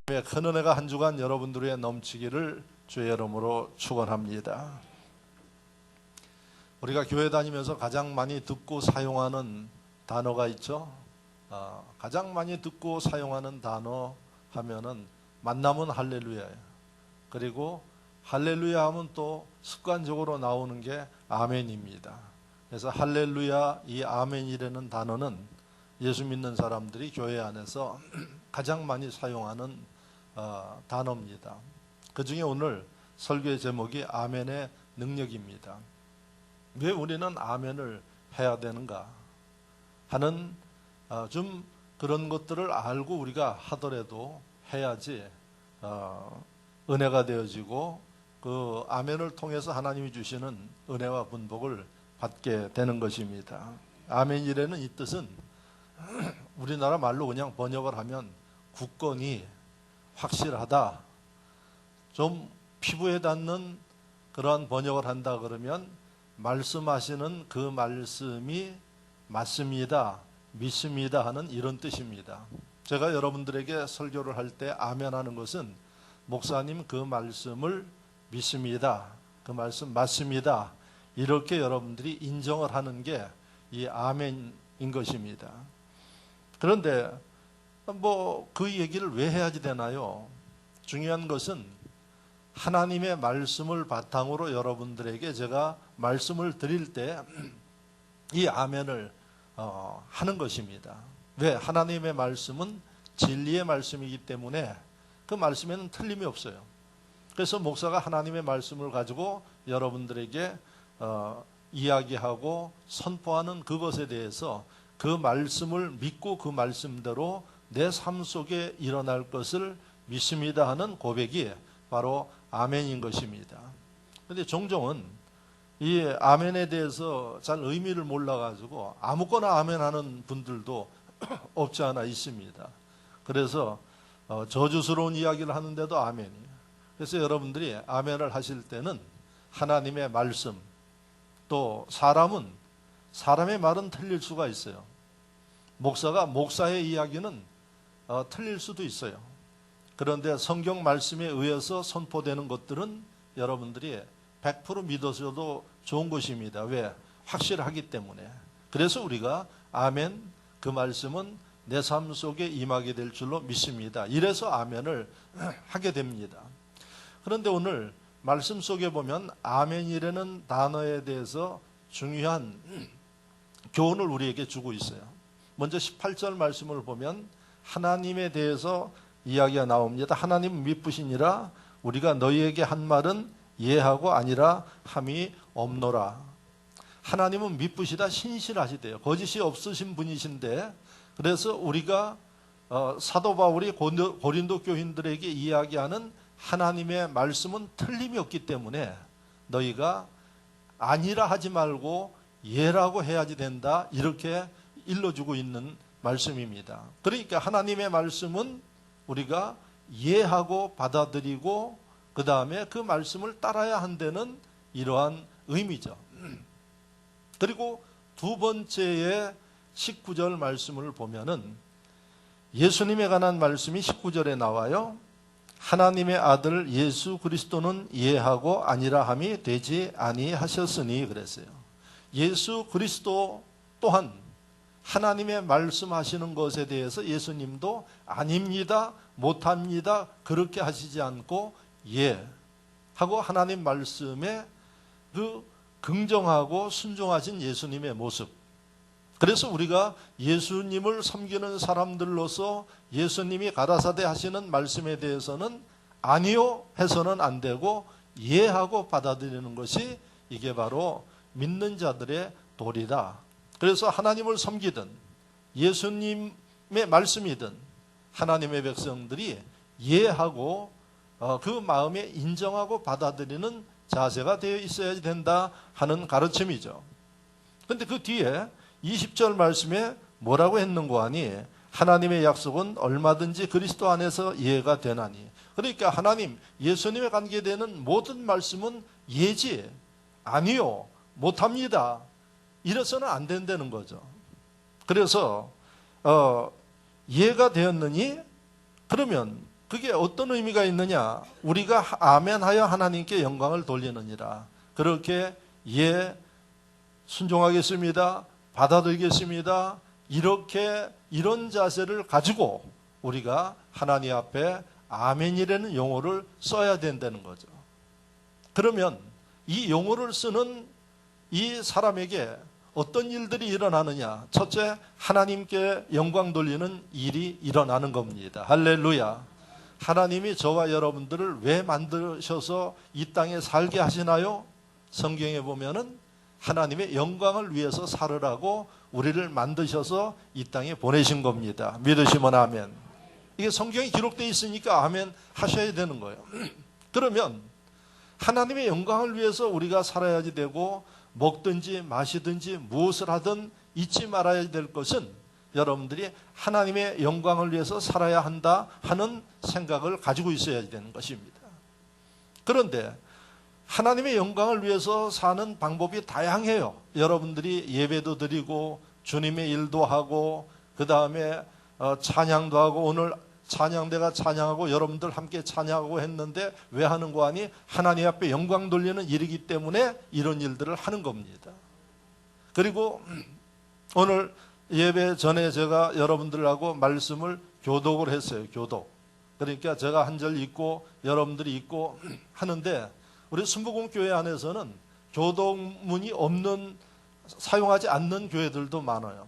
큰 은혜가 한 주간 여러분들의 넘치기를 주의 이름으로 축원합니다. 우리가 교회 다니면서 가장 많이 듣고 사용하는 단어가 있죠. 가장 많이 듣고 사용하는 단어 하면은 만남은 할렐루야예요. 그리고 할렐루야 하면 또 습관적으로 나오는 게 아멘입니다. 그래서 할렐루야, 이 아멘이라는 단어는 예수 믿는 사람들이 교회 안에서 가장 많이 사용하는 단어입니다. 그 중에 오늘 설교의 제목이 아멘의 능력입니다. 왜 우리는 아멘을 해야 되는가 하는 좀 그런 것들을 알고 우리가 하더라도 해야지 은혜가 되어지고 그 아멘을 통해서 하나님이 주시는 은혜와 분복을 받게 되는 것입니다. 아멘이라는 이 뜻은 우리나라 말로 그냥 번역을 하면 굳건히 확실하다, 좀 피부에 닿는 그러한 번역을 한다 그러면 말씀하시는 그 말씀이 맞습니다, 믿습니다 하는 이런 뜻입니다. 제가 여러분들에게 설교를 할 때 아멘 하는 것은 목사님 그 말씀을 믿습니다, 그 말씀 맞습니다, 이렇게 여러분들이 인정을 하는 게 이 아멘인 것입니다. 그런데 그 얘기를 왜 해야지 되나요? 중요한 것은 하나님의 말씀을 바탕으로 여러분들에게 제가 말씀을 드릴 때 이 아멘을 하는 것입니다. 왜? 하나님의 말씀은 진리의 말씀이기 때문에 그 말씀에는 틀림이 없어요. 그래서 목사가 하나님의 말씀을 가지고 여러분들에게 이야기하고 선포하는 그것에 대해서 그 말씀을 믿고 그 말씀대로 내 삶 속에 일어날 것을 믿습니다 하는 고백이 바로 아멘인 것입니다. 그런데 종종은 이 아멘에 대해서 잘 의미를 몰라가지고 아무거나 아멘 하는 분들도 없지 않아 있습니다. 그래서 저주스러운 이야기를 하는데도 아멘이에요. 그래서 여러분들이 아멘을 하실 때는 하나님의 말씀, 또 사람의 말은 틀릴 수가 있어요. 목사의 이야기는 틀릴 수도 있어요. 그런데 성경 말씀에 의해서 선포되는 것들은 여러분들이 100% 믿어서도 좋은 것입니다. 왜? 확실하기 때문에. 그래서 우리가 아멘, 그 말씀은 내 삶 속에 임하게 될 줄로 믿습니다. 이래서 아멘을 하게 됩니다. 그런데 오늘 말씀 속에 보면 아멘이라는 단어에 대해서 중요한 교훈을 우리에게 주고 있어요. 먼저 18절 말씀을 보면 하나님에 대해서 이야기가 나옵니다. 하나님 미쁘시니라 우리가 너희에게 한 말은 예하고 아니라 함이 없노라. 하나님은 미쁘시다, 신실하시대요. 거짓이 없으신 분이신데, 그래서 우리가 사도 바울이 고린도 교인들에게 이야기하는 하나님의 말씀은 틀림이 없기 때문에 너희가 아니라 하지 말고 예라고 해야지 된다, 이렇게 일러주고 있는 말씀입니다. 그러니까 하나님의 말씀은 우리가 이해하고 받아들이고 그 다음에 그 말씀을 따라야 한다는 이러한 의미죠. 그리고 두 번째의 19절 말씀을 보면은 예수님에 관한 말씀이 19절에 나와요. 하나님의 아들 예수 그리스도는 이해하고 아니라 함이 되지 아니하셨으니 그랬어요. 예수 그리스도 또한 하나님의 말씀하시는 것에 대해서 예수님도 아닙니다, 못합니다, 그렇게 하시지 않고 예 하고 하나님 말씀에 그 긍정하고 순종하신 예수님의 모습. 그래서 우리가 예수님을 섬기는 사람들로서 예수님이 가라사대 하시는 말씀에 대해서는 아니요 해서는 안 되고 예 하고 받아들이는 것이 이게 바로 믿는 자들의 도리다. 그래서 하나님을 섬기든 예수님의 말씀이든 하나님의 백성들이 예하고 그 마음에 인정하고 받아들이는 자세가 되어 있어야 된다 하는 가르침이죠. 그런데 그 뒤에 20절 말씀에 뭐라고 했는고 하니 하나님의 약속은 얼마든지 그리스도 안에서 이해가 되나니. 그러니까 하나님, 예수님에 관계되는 모든 말씀은 예지, 아니요, 못합니다, 이래서는 안 된다는 거죠. 그래서 이해가 되었느니 그러면 그게 어떤 의미가 있느냐? 우리가 아멘하여 하나님께 영광을 돌리느니라. 그렇게 순종하겠습니다. 받아들이겠습니다. 이런 자세를 가지고 우리가 하나님 앞에 아멘이라는 용어를 써야 된다는 거죠. 그러면 이 용어를 쓰는 이 사람에게 어떤 일들이 일어나느냐? 첫째, 하나님께 영광 돌리는 일이 일어나는 겁니다. 할렐루야. 하나님이 저와 여러분들을 왜 만드셔서 이 땅에 살게 하시나요? 성경에 보면은 하나님의 영광을 위해서 살으라고 우리를 만드셔서 이 땅에 보내신 겁니다. 믿으시면 아멘. 이게 성경에 기록되어 있으니까 아멘 하셔야 되는 거예요. 그러면 하나님의 영광을 위해서 우리가 살아야지 되고, 먹든지 마시든지 무엇을 하든 잊지 말아야 될 것은 여러분들이 하나님의 영광을 위해서 살아야 한다 하는 생각을 가지고 있어야 되는 것입니다. 그런데 하나님의 영광을 위해서 사는 방법이 다양해요. 여러분들이 예배도 드리고 주님의 일도 하고 그 다음에 찬양도 하고, 오늘 찬양대가 찬양하고 여러분들 함께 찬양하고 했는데 왜 하는 거 아니? 하나님 앞에 영광 돌리는 일이기 때문에 이런 일들을 하는 겁니다. 그리고 오늘 예배 전에 제가 여러분들하고 말씀을 교독을 했어요. 교독. 그러니까 제가 한 절 읽고 여러분들이 읽고 하는데, 우리 순복음교회 안에서는 교독문이 없는, 사용하지 않는 교회들도 많아요.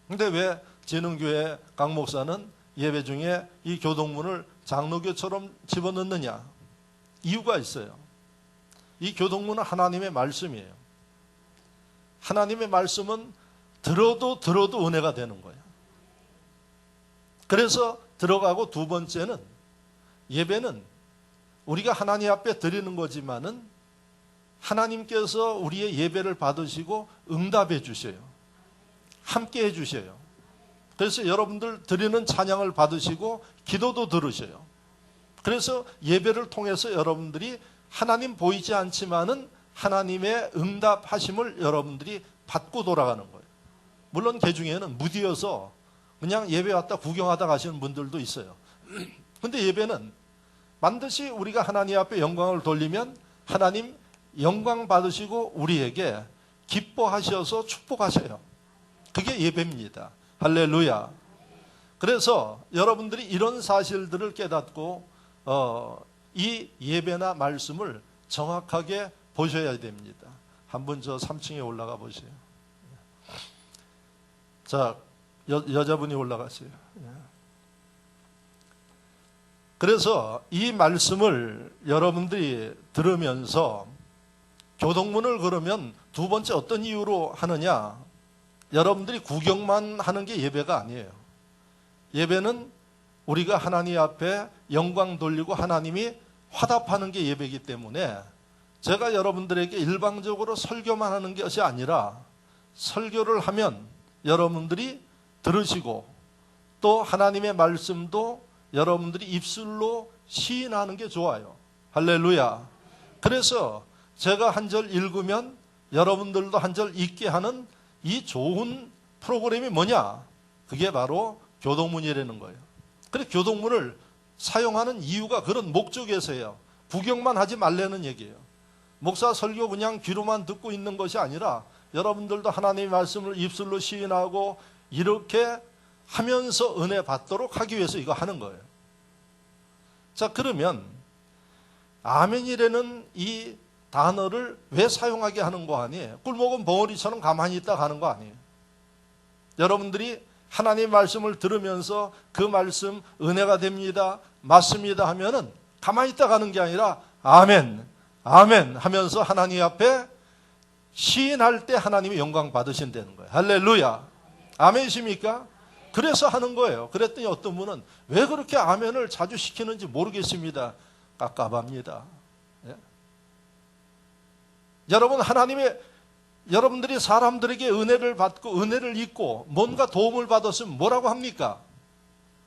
근데 왜 진흥교회 강 목사는 예배 중에 이 교독문을 장로교처럼 집어넣느냐? 이유가 있어요. 이 교독문은 하나님의 말씀이에요. 하나님의 말씀은 들어도 은혜가 되는 거예요. 그래서 들어가고, 두 번째는 예배는 우리가 하나님 앞에 드리는 거지만은 하나님께서 우리의 예배를 받으시고 응답해 주셔요. 함께 해 주셔요. 그래서 여러분들 드리는 찬양을 받으시고 기도도 들으셔요. 그래서 예배를 통해서 여러분들이 하나님 보이지 않지만은 하나님의 응답하심을 여러분들이 받고 돌아가는 거예요. 물론 그 중에는 무디어서 그냥 예배 왔다 구경하다 가시는 분들도 있어요. 근데 예배는 반드시 우리가 하나님 앞에 영광을 돌리면 하나님 영광 받으시고 우리에게 기뻐하셔서 축복하셔요. 그게 예배입니다. 할렐루야. 그래서 여러분들이 이런 사실들을 깨닫고 이 예배나 말씀을 정확하게 보셔야 됩니다. 한번 저 3층에 올라가 보세요. 자, 여자분이 올라가세요. 그래서 이 말씀을 여러분들이 들으면서 교독문을 그러면 두 번째 어떤 이유로 하느냐? 여러분들이 구경만 하는 게 예배가 아니에요. 예배는 우리가 하나님 앞에 영광 돌리고 하나님이 화답하는 게 예배이기 때문에 제가 여러분들에게 일방적으로 설교만 하는 것이 아니라 설교를 하면 여러분들이 들으시고 또 하나님의 말씀도 여러분들이 입술로 시인하는 게 좋아요. 할렐루야. 그래서 제가 한 절 읽으면 여러분들도 한 절 읽게 하는 이 좋은 프로그램이 뭐냐? 그게 바로 교독문이라는 거예요. 그래서 교독문을 사용하는 이유가 그런 목적에서예요. 구경만 하지 말라는 얘기예요. 목사 설교 그냥 귀로만 듣고 있는 것이 아니라 여러분들도 하나님의 말씀을 입술로 시인하고 이렇게 하면서 은혜 받도록 하기 위해서 이거 하는 거예요. 자, 그러면 아멘이라는 이 단어를 왜 사용하게 하는 거 아니에요? 꿀먹은 벙어리처럼 가만히 있다 가는 거 아니에요? 여러분들이 하나님의 말씀을 들으면서 그 말씀 은혜가 됩니다, 맞습니다 하면은 가만히 있다 가는 게 아니라 아멘, 아멘 하면서 하나님 앞에 시인할 때 하나님이 영광 받으신다는 거예요. 할렐루야. 아멘이십니까? 그래서 하는 거예요. 그랬더니 어떤 분은 왜 그렇게 아멘을 자주 시키는지 모르겠습니다. 깝깝합니다. 예? 여러분, 여러분들이 사람들에게 은혜를 받고 은혜를 잊고 뭔가 도움을 받았으면 뭐라고 합니까?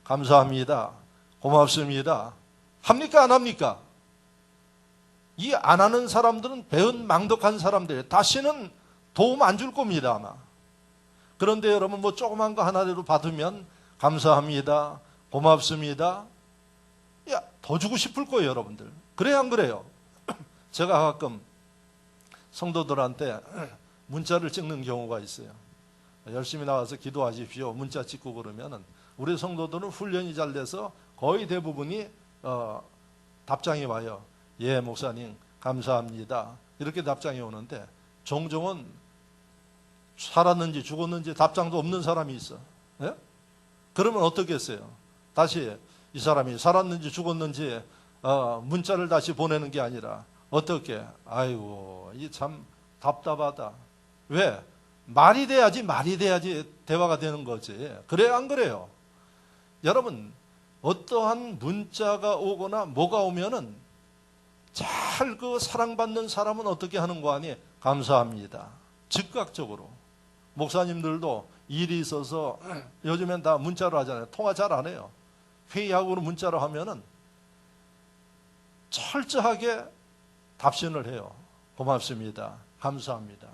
감사합니다. 고맙습니다. 합니까? 안 합니까? 이 안 하는 사람들은 배은 망덕한 사람들이에요. 다시는 도움 안 줄 겁니다, 아마. 그런데 여러분, 뭐 조그만 거 하나라도 받으면 감사합니다, 고맙습니다. 더 주고 싶을 거예요, 여러분들. 그래야 안 그래요? 제가 가끔 성도들한테 문자를 찍는 경우가 있어요. 열심히 나와서 기도하십시오. 문자 찍고 그러면은 우리 성도들은 훈련이 잘 돼서 거의 대부분이 답장이 와요. 예, 목사님 감사합니다. 이렇게 답장이 오는데 종종은 살았는지 죽었는지 답장도 없는 사람이 있어. 예? 그러면 어떻게 했어요? 다시 이 사람이 살았는지 죽었는지 문자를 다시 보내는 게 아니라 어떻게? 아이고, 이 참 답답하다. 왜? 말이 돼야지 대화가 되는 거지. 그래요, 안 그래요? 여러분, 어떠한 문자가 오거나 뭐가 오면은 잘 그 사랑받는 사람은 어떻게 하는 거 아니? 감사합니다. 즉각적으로. 목사님들도 일이 있어서 요즘엔 다 문자로 하잖아요. 통화 잘 안 해요. 회의하고 문자로 하면은 철저하게 답신을 해요. 고맙습니다. 감사합니다.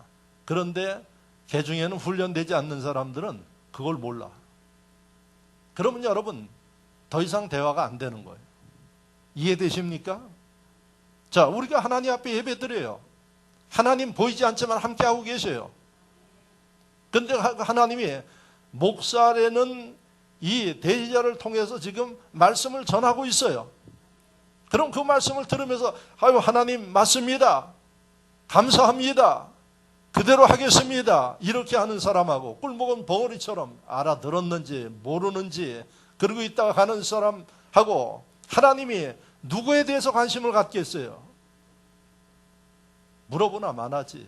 그런데 개 중에는 훈련되지 않는 사람들은 그걸 몰라. 그러면 여러분 더 이상 대화가 안 되는 거예요. 이해되십니까? 자, 우리가 하나님 앞에 예배드려요. 하나님 보이지 않지만 함께하고 계셔요. 그런데 하나님이 목사라는 이 대지자를 통해서 지금 말씀을 전하고 있어요. 그럼 그 말씀을 들으면서 아유, 하나님 맞습니다. 감사합니다. 그대로 하겠습니다. 이렇게 하는 사람하고 꿀먹은 벙어리처럼 알아들었는지 모르는지 그러고 있다가 가는 사람하고 하나님이 누구에 대해서 관심을 갖겠어요? 물어보나 마나지.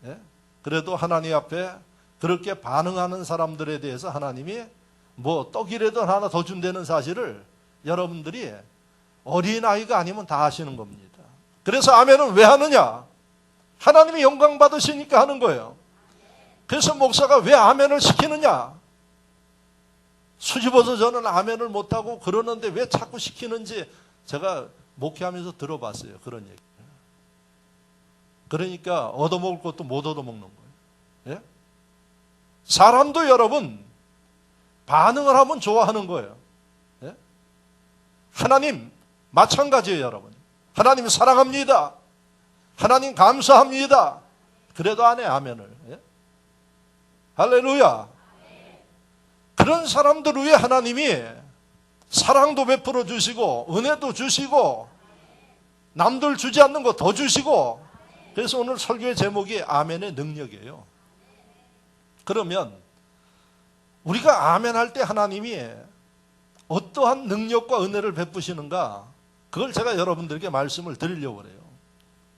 예? 그래도 하나님 앞에 그렇게 반응하는 사람들에 대해서 하나님이 뭐 떡이라도 하나 더 준다는 사실을 여러분들이 어린아이가 아니면 다 아시는 겁니다. 그래서 아멘은 왜 하느냐? 하나님이 영광 받으시니까 하는 거예요. 그래서 목사가 왜 아멘을 시키느냐? 수집어서 저는 아멘을 못하고 그러는데 왜 자꾸 시키는지 제가 목회하면서 들어봤어요. 그런 얘기. 그러니까 얻어먹을 것도 못 얻어먹는 거예요. 예? 사람도 여러분 반응을 하면 좋아하는 거예요. 예? 하나님 마찬가지예요, 여러분. 하나님 사랑합니다. 하나님 감사합니다. 그래도 안 해, 아멘을. 예? 할렐루야. 그런 사람들 위해 하나님이 사랑도 베풀어 주시고 은혜도 주시고 남들 주지 않는 거 더 주시고. 그래서 오늘 설교의 제목이 아멘의 능력이에요. 그러면 우리가 아멘 할 때 하나님이 어떠한 능력과 은혜를 베푸시는가, 그걸 제가 여러분들에게 말씀을 드리려고 그래요.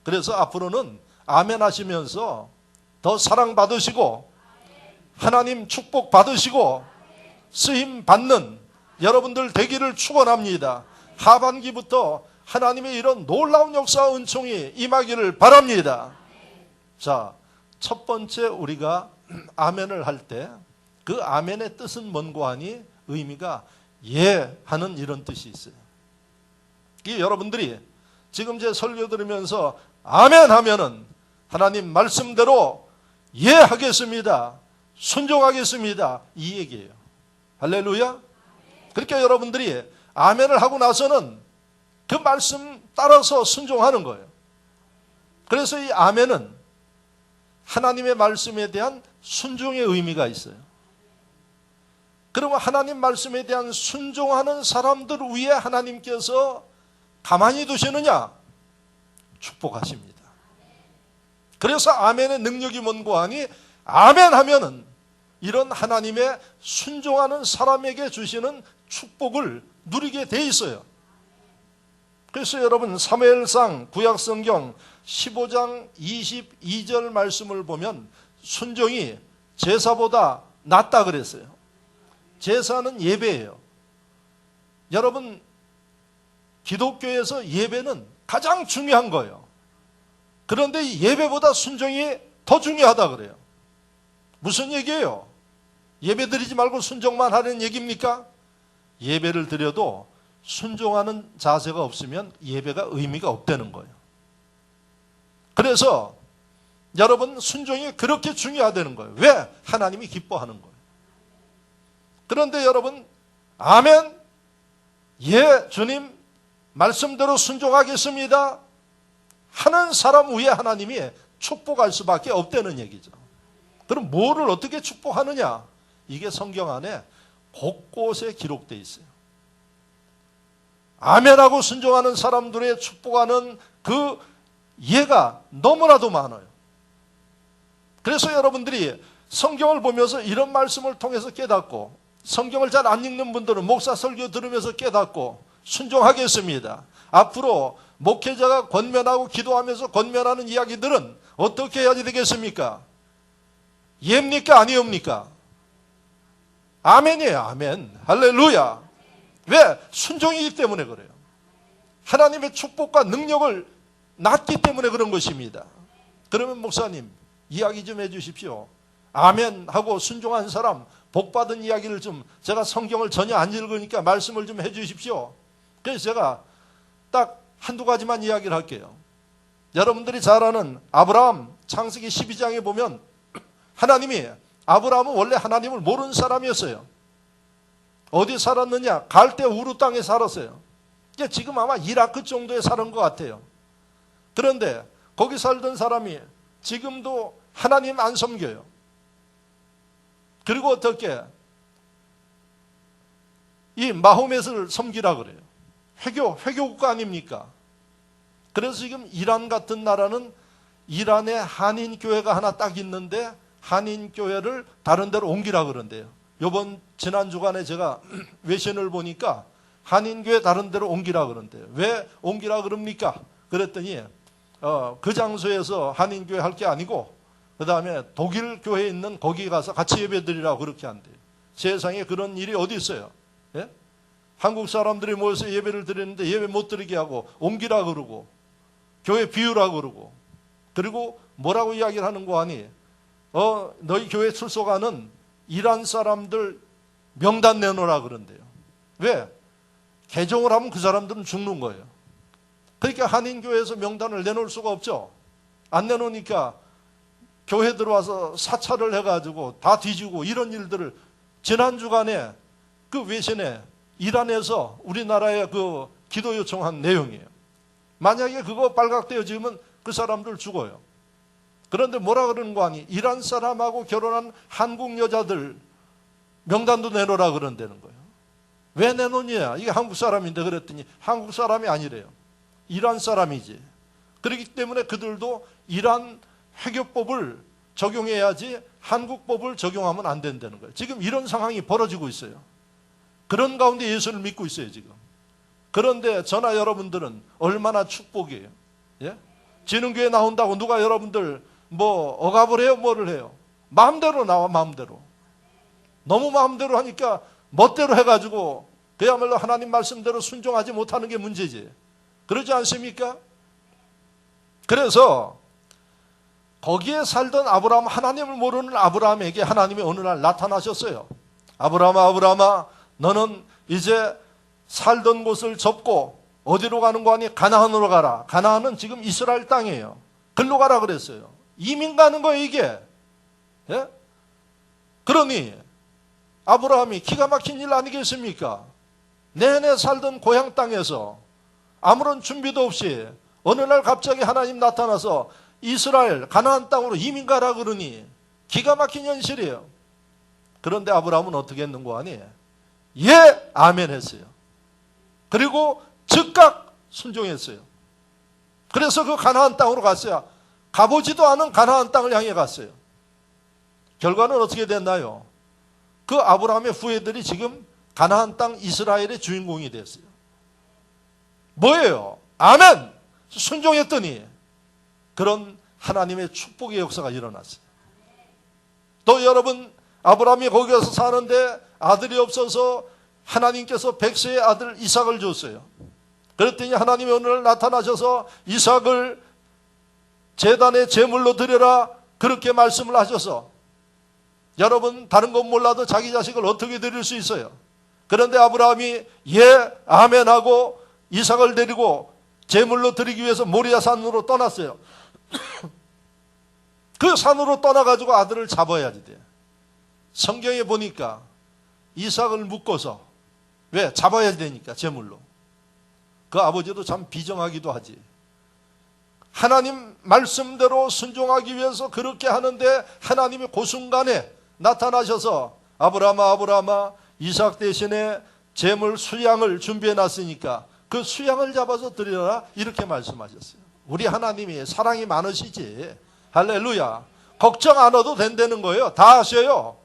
그래서 앞으로는 아멘 하시면서 더 사랑받으시고 하나님 축복 받으시고 쓰임 받는 여러분들 되기를 축원합니다. 하반기부터 하나님의 이런 놀라운 역사와 은총이 임하기를 바랍니다. 자, 첫 번째 우리가 아멘을 할 때 그 아멘의 뜻은 뭔고 하니 의미가 예 하는 이런 뜻이 있어요. 이 여러분들이 지금 제 설교 들으면서 아멘 하면은 하나님 말씀대로 예 하겠습니다. 순종하겠습니다. 이 얘기예요. 할렐루야. 그러니까 여러분들이 아멘을 하고 나서는 그 말씀 따라서 순종하는 거예요. 그래서 이 아멘은 하나님의 말씀에 대한 순종의 의미가 있어요. 그러면 하나님 말씀에 대한 순종하는 사람들 위에 하나님께서 가만히 두시느냐? 축복하십니다. 그래서 아멘의 능력이 뭔고 하니 아멘 하면은 이런 하나님의 순종하는 사람에게 주시는 축복을 누리게 돼 있어요. 그래서 여러분 사무엘상 구약성경 15장 22절 말씀을 보면 순종이 제사보다 낫다 그랬어요. 제사는 예배예요. 여러분 기독교에서 예배는 가장 중요한 거예요. 그런데 예배보다 순종이 더 중요하다 그래요. 무슨 얘기예요? 예배 드리지 말고 순종만 하는 얘기입니까? 예배를 드려도 순종하는 자세가 없으면 예배가 의미가 없다는 거예요. 그래서 여러분 순종이 그렇게 중요하다는 거예요. 왜? 하나님이 기뻐하는 거예요. 그런데 여러분 아멘, 예 주님 말씀대로 순종하겠습니다 하는 사람 위에 하나님이 축복할 수밖에 없다는 얘기죠. 그럼 뭐를 어떻게 축복하느냐? 이게 성경 안에 곳곳에 기록되어 있어요. 아멘하고 순종하는 사람들의 축복하는 그 예가 너무나도 많아요. 그래서 여러분들이 성경을 보면서 이런 말씀을 통해서 깨닫고, 성경을 잘 안 읽는 분들은 목사 설교 들으면서 깨닫고 순종하겠습니다. 앞으로 목회자가 권면하고 기도하면서 권면하는 이야기들은 어떻게 해야 되겠습니까? 예입니까? 아니옵니까? 아멘이에요. 아멘. 할렐루야. 왜? 순종이기 때문에 그래요. 하나님의 축복과 능력을 낳기 때문에 그런 것입니다. 그러면 목사님 이야기 좀 해주십시오. 아멘 하고 순종한 사람 복받은 이야기를 좀, 제가 성경을 전혀 안 읽으니까 말씀을 좀 해주십시오. 그래서 제가 딱 한두 가지만 이야기를 할게요. 여러분들이 잘 아는 아브라함, 창세기 12장에 보면 하나님이, 아브라함은 원래 하나님을 모르는 사람이었어요. 어디 살았느냐? 갈대 우루 땅에 살았어요. 지금 아마 이라크 정도에 사는 것 같아요. 그런데 거기 살던 사람이 지금도 하나님 안 섬겨요. 그리고 어떻게 이 마호멧을 섬기라 그래요. 회교국가 아닙니까? 그래서 지금 이란 같은 나라는 이란에 한인교회가 하나 딱 있는데 한인교회를 다른 데로 옮기라 그런대요. 지난 주간에 제가 외신을 보니까 한인교회 다른 데로 옮기라 그런대요. 왜 옮기라 그럽니까? 그랬더니 그 장소에서 한인교회 할 게 아니고 그 다음에 독일 교회에 있는 거기 가서 같이 예배드리라고 그렇게 한대요. 세상에 그런 일이 어디 있어요? 예? 한국 사람들이 모여서 예배를 드리는데 예배 못 드리게 하고 옮기라 그러고 교회 비우라 그러고, 그리고 뭐라고 이야기를 하는 거 아니? 너희 교회 출석하는 이란 사람들 명단 내놓으라 그런대요. 왜? 개종을 하면 그 사람들은 죽는 거예요. 그러니까 한인교회에서 명단을 내놓을 수가 없죠. 안 내놓으니까 교회 들어와서 사찰을 해가지고 다 뒤지고 이런 일들을, 지난 주간에 그 외신에 이란에서 우리나라에 그 기도 요청한 내용이에요. 만약에 그거 발각되어지면 그 사람들 죽어요. 그런데 뭐라 그러는 거 아니? 이란 사람하고 결혼한 한국 여자들 명단도 내놓으라 그런다는 거예요. 왜 내놓냐? 이게 한국 사람인데 그랬더니 한국 사람이 아니래요. 이란 사람이지. 그렇기 때문에 그들도 이란 회교법을 적용해야지 한국법을 적용하면 안 된다는 거예요. 지금 이런 상황이 벌어지고 있어요. 그런 가운데 예수를 믿고 있어요, 지금. 그런데 저나 여러분들은 얼마나 축복이에요. 예? 지능교회 나온다고 누가 여러분들 뭐 억압을 해요? 뭐를 해요? 마음대로 나와, 마음대로. 너무 마음대로 하니까 멋대로 해가지고 그야말로 하나님 말씀대로 순종하지 못하는 게 문제지. 그러지 않습니까? 그래서 거기에 살던 아브라함, 하나님을 모르는 아브라함에게 하나님이 어느 날 나타나셨어요. 아브라함아, 아브라함아, 너는 이제 살던 곳을 접고 어디로 가는 거 아니? 가나안으로 가라. 가나안은 지금 이스라엘 땅이에요. 글로 가라 그랬어요. 이민 가는 거예요, 이게. 예? 그러니 아브라함이 기가 막힌 일 아니겠습니까? 내내 살던 고향 땅에서 아무런 준비도 없이 어느 날 갑자기 하나님 나타나서 이스라엘 가나안 땅으로 이민 가라 그러니 기가 막힌 현실이에요. 그런데 아브라함은 어떻게 했는고 하니? 예, 아멘 했어요. 그리고 즉각 순종했어요. 그래서 그 가나안 땅으로 갔어요. 가보지도 않은 가나안 땅을 향해 갔어요. 결과는 어떻게 됐나요? 그 아브라함의 후예들이 지금 가나안 땅 이스라엘의 주인공이 됐어요. 뭐예요? 아멘! 순종했더니 그런 하나님의 축복의 역사가 일어났어요. 또 여러분, 아브라함이 거기 가서 사는데 아들이 없어서 하나님께서 백세의 아들 이삭을 줬어요. 그랬더니 하나님이 어느 날 나타나셔서 이삭을 제단의 제물로 드려라 그렇게 말씀을 하셔서, 여러분 다른 건 몰라도 자기 자식을 어떻게 드릴 수 있어요? 그런데 아브라함이 예, 아멘 하고 이삭을 데리고 제물로 드리기 위해서 모리아 산으로 떠났어요. 그 산으로 떠나가지고 아들을 잡아야지 돼. 성경에 보니까 이삭을 묶어서, 왜? 잡아야 되니까 제물로. 그 아버지도 참 비정하기도 하지. 하나님 말씀대로 순종하기 위해서 그렇게 하는데 하나님이 그 순간에 나타나셔서 아브라함아 아브라함아 이삭 대신에 제물 수양을 준비해 놨으니까 그 수양을 잡아서 드리라 이렇게 말씀하셨어요. 우리 하나님이 사랑이 많으시지. 할렐루야. 걱정 안 해도 된다는 거예요. 다 하셔요.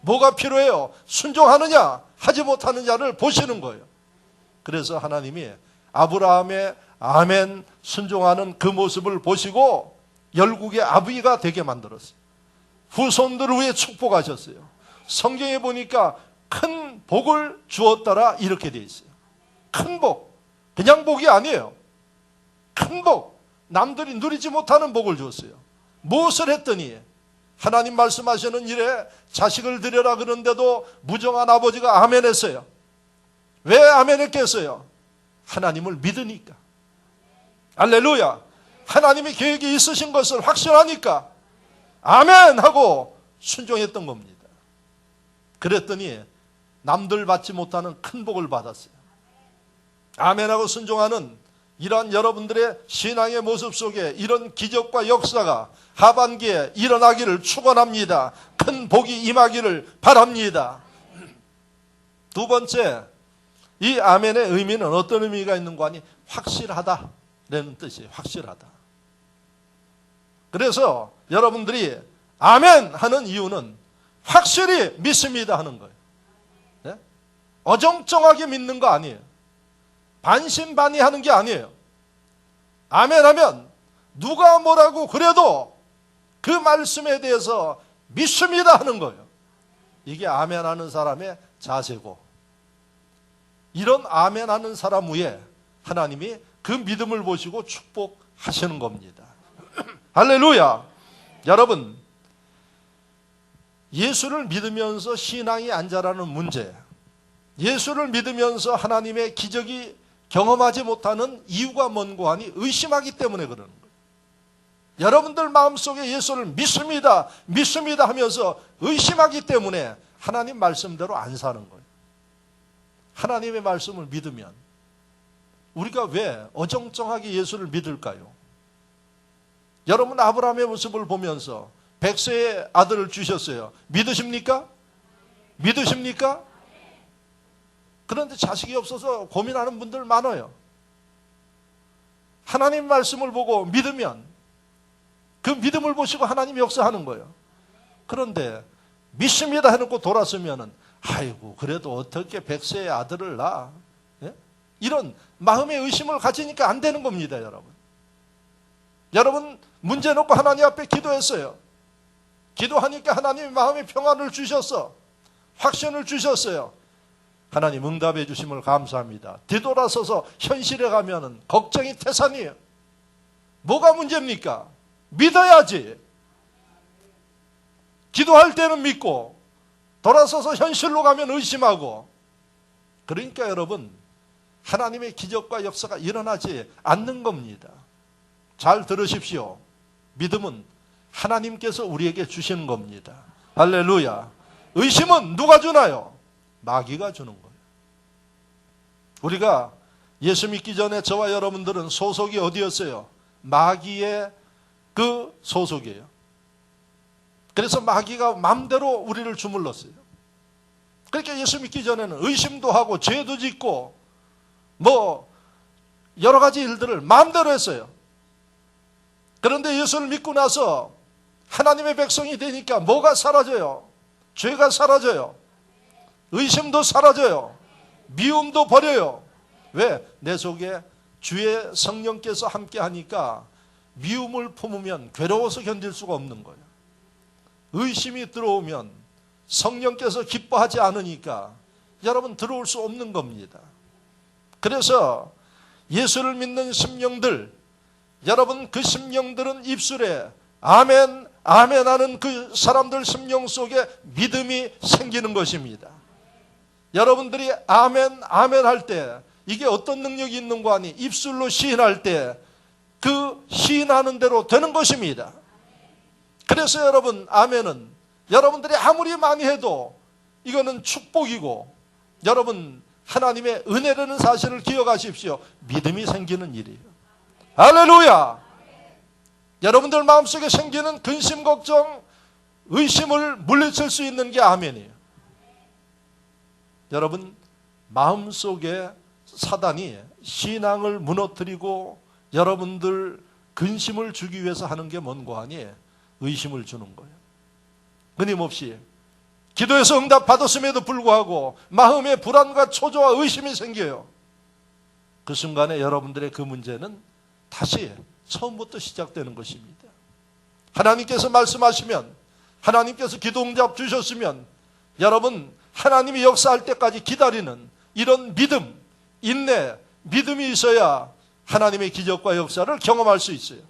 뭐가 필요해요? 순종하느냐 하지 못하는 자를 보시는 거예요. 그래서 하나님이 아브라함의 아멘 순종하는 그 모습을 보시고 열국의 아비가 되게 만들었어요. 후손들을 위해 축복하셨어요. 성경에 보니까 큰 복을 주었더라 이렇게 되어 있어요. 큰 복. 그냥 복이 아니에요. 큰 복. 남들이 누리지 못하는 복을 주었어요. 무엇을 했더니 하나님 말씀하시는 일에 자식을 드려라 그런데도 무정한 아버지가 아멘 했어요. 왜 아멘 했겠어요? 하나님을 믿으니까. 할렐루야. 하나님의 계획이 있으신 것을 확신하니까 아멘 하고 순종했던 겁니다. 그랬더니 남들 받지 못하는 큰 복을 받았어요. 아멘하고 순종하는 이러한 여러분들의 신앙의 모습 속에 이런 기적과 역사가 하반기에 일어나기를 축원합니다. 큰 복이 임하기를 바랍니다. 두 번째, 이 아멘의 의미는 어떤 의미가 있는가 하니 확실하다라는 뜻이에요. 확실하다. 그래서 여러분들이 아멘 하는 이유는 확실히 믿습니다 하는 거예요. 네? 어정쩡하게 믿는 거 아니에요. 반신반의하는 게 아니에요. 아멘 하면 누가 뭐라고 그래도 그 말씀에 대해서 믿습니다 하는 거예요. 이게 아멘 하는 사람의 자세고, 이런 아멘 하는 사람 위에 하나님이 그 믿음을 보시고 축복하시는 겁니다. 할렐루야. 여러분, 예수를 믿으면서 신앙이 안 자라는 문제, 예수를 믿으면서 하나님의 기적이 경험하지 못하는 이유가 뭔고 하니 의심하기 때문에 그러는 거예요. 여러분들 마음속에 예수를 믿습니다, 믿습니다 하면서 의심하기 때문에 하나님 말씀대로 안 사는 거예요. 하나님의 말씀을 믿으면 우리가 왜 어정쩡하게 예수를 믿을까요? 여러분 아브라함의 모습을 보면서 100세의 아들을 주셨어요. 믿으십니까? 믿으십니까? 그런데 자식이 없어서 고민하는 분들 많아요. 하나님 말씀을 보고 믿으면 그 믿음을 보시고 하나님이 역사하는 거예요. 그런데 믿습니다 해놓고 돌았으면은 아이고 그래도 어떻게 100세의 아들을 낳아? 예? 이런 마음의 의심을 가지니까 안 되는 겁니다. 여러분 문제 놓고 하나님 앞에 기도했어요. 기도하니까 하나님이 마음의 평안을 주셨어. 확신을 주셨어요. 하나님 응답해 주심을 감사합니다. 뒤돌아서서 현실에 가면은 걱정이 태산이에요. 뭐가 문제입니까? 믿어야지. 기도할 때는 믿고 돌아서서 현실로 가면 의심하고. 그러니까 여러분 하나님의 기적과 역사가 일어나지 않는 겁니다. 잘 들으십시오. 믿음은 하나님께서 우리에게 주시는 겁니다. 할렐루야. 의심은 누가 주나요? 마귀가 주는 거예요. 우리가 예수 믿기 전에 저와 여러분들은 소속이 어디였어요? 마귀의 그 소속이에요. 그래서 마귀가 마음대로 우리를 주물렀어요. 그러니까 예수 믿기 전에는 의심도 하고 죄도 짓고 뭐 여러 가지 일들을 마음대로 했어요. 그런데 예수를 믿고 나서 하나님의 백성이 되니까 뭐가 사라져요? 죄가 사라져요. 의심도 사라져요. 미움도 버려요. 왜? 내 속에 주의 성령께서 함께 하니까 미움을 품으면 괴로워서 견딜 수가 없는 거예요. 의심이 들어오면 성령께서 기뻐하지 않으니까 여러분 들어올 수 없는 겁니다. 그래서 예수를 믿는 심령들, 여러분 그 심령들은 입술에 아멘 아멘 하는 그 사람들 심령 속에 믿음이 생기는 것입니다. 여러분들이 아멘 아멘 할 때 이게 어떤 능력이 있는 거 아니? 입술로 시인할 때 그 시인하는 대로 되는 것입니다. 그래서 여러분 아멘은 여러분들이 아무리 많이 해도 이거는 축복이고, 여러분 하나님의 은혜라는 사실을 기억하십시오. 믿음이 생기는 일이에요. 할렐루야. 여러분들 마음속에 생기는 근심, 걱정, 의심을 물리칠 수 있는 게 아멘이에요. 여러분 마음속에 사단이 신앙을 무너뜨리고 여러분들 근심을 주기 위해서 하는 게 뭔고 하니 의심을 주는 거예요. 끊임없이 기도해서 응답 받았음에도 불구하고 마음에 불안과 초조와 의심이 생겨요. 그 순간에 여러분들의 그 문제는 다시 처음부터 시작되는 것입니다. 하나님께서 말씀하시면, 하나님께서 기도 응답 주셨으면 여러분 하나님이 역사할 때까지 기다리는 이런 믿음, 인내, 믿음이 있어야 하나님의 기적과 역사를 경험할 수 있어요.